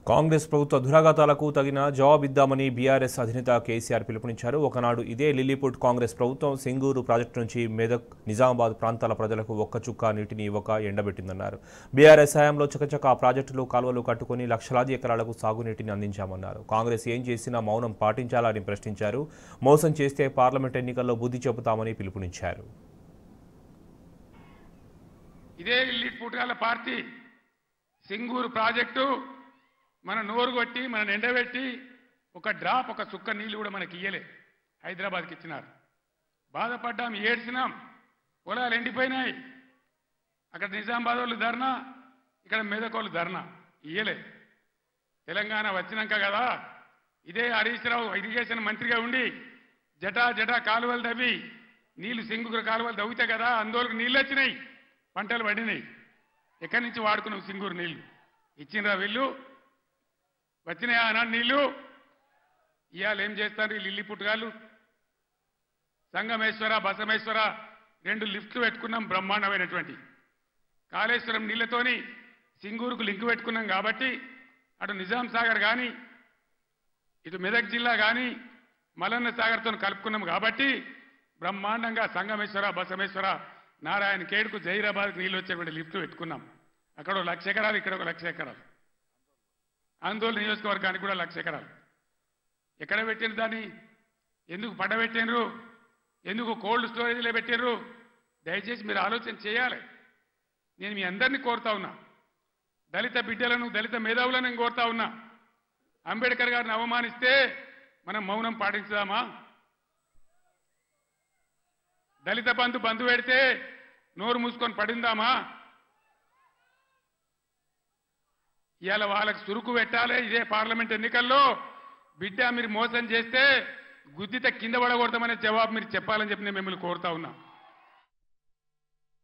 కాంగ్రెస్ ప్రభుత్వ దురాఘాతాలకు తగిన జవాబిద్దామని బీఆర్ఎస్ అధినేత కేసీఆర్ పిలుపునిచ్చారు. ఒకనాడు ఇదే లిల్లీపుట్ కాంగ్రెస్ ప్రభుత్వం సింగూరు ప్రాజెక్టు నుంచి మెదక్, నిజామాబాద్ ప్రాంతాల ప్రజలకు ఒక్క చుక్క నీటిని ఇవ్వక ఎండబెట్టిందన్నారు. బీఆర్ఎస్ హయాంలో చకచక ప్రాజెక్టులు, కాలువలు కట్టుకుని లక్షలాది ఎకరాలకు సాగునీటిని అందించామన్నారు. కాంగ్రెస్ ఏం చేసినా మౌనం పాటించాలని ప్రశ్నించారు. మోసం చేస్తే పార్లమెంట్ ఎన్నికల్లో బుద్ధి చెబుతామని పిలుపునిచ్చారు. ఇదే లిల్లీపుట్ పార్టీ సింగూరు ప్రాజెక్టు మన నోరు కొట్టి మన ఎండబెట్టి ఒక డ్రాప్, ఒక చుక్క నీళ్లు కూడా మనకి ఇయ్యలే. హైదరాబాద్కి ఇచ్చినారు. బాధపడ్డాం, ఏడ్చినాం. పొలాలు ఎండిపోయినాయి. అక్కడ నిజామాబాద్ వాళ్ళు ధర్నా, ఇక్కడ మెదక్ వాళ్ళు ధర్నా. ఇయ్యలే. తెలంగాణ వచ్చినాక కదా ఇదే హరీష్ రావు ఇరిగేషన్ మంత్రిగా ఉండి జటా కాలువలు తవ్వి నీళ్లు సింగూరు కాలువలు తవ్వితే కదా అందులోకి నీళ్ళు వచ్చినాయి, పంటలు పడినాయి. ఎక్కడి నుంచి వాడుకున్నాం సింగూరు నీళ్లు? ఇచ్చినరా వీళ్ళు? వచ్చినాయి ఆనాడు నీళ్లు? ఇవాళ ఏం చేస్తారు ఈ లిల్లీపుట్ గాళ్ళు? సంగమేశ్వర, బసమేశ్వర 2 లిఫ్ట్లు పెట్టుకున్నాం, బ్రహ్మాండమైనటువంటి. కాళేశ్వరం నీళ్లతోని సింగూరుకు లింక్ పెట్టుకున్నాం కాబట్టి అటు నిజాం సాగర్ కానీ ఇటు మెదక్ జిల్లా కానీ మలన్న సాగర్తో కలుపుకున్నాం కాబట్టి బ్రహ్మాండంగా సంగమేశ్వర, బసమేశ్వర, నారాయణ ఖేడ్కు, జహీరాబాద్కు నీళ్ళు వచ్చేటువంటి లిఫ్ట్ పెట్టుకున్నాం. అక్కడ 1,00,000 ఎకరాలు, ఇక్కడ 1,00,000 ఎకరాలు. ఆందోళన నియోజకవర్గానికి కూడా 1,00,000 ఎకరాలు. ఎక్కడ పెట్టిన దాన్ని? ఎందుకు పడబెట్టినరు? ఎందుకు కోల్డ్ స్టోరేజ్లో పెట్టినరు? దయచేసి మీరు ఆలోచన చేయాలి. నేను మీ అందరినీ కోరుతా ఉన్నా, దళిత బిడ్డలను, దళిత మేధావులను నేను కోరుతా ఉన్నా. అంబేద్కర్ గారిని అవమానిస్తే మనం మౌనం పాటించుదామా? దళిత బంధు పెడితే నోరు మూసుకొని పడిందామా? ఇవాళ వాళ్ళకి సురుకు పెట్టాలి. ఇదే పార్లమెంట్ ఎన్నికల్లో బిడ్డ మీరు మోసం చేస్తే గుద్దిత కింద పడకూడదామనే జవాబు మీరు చెప్పాలని చెప్పి నేను మిమ్మల్ని కోరుతా ఉన్నా.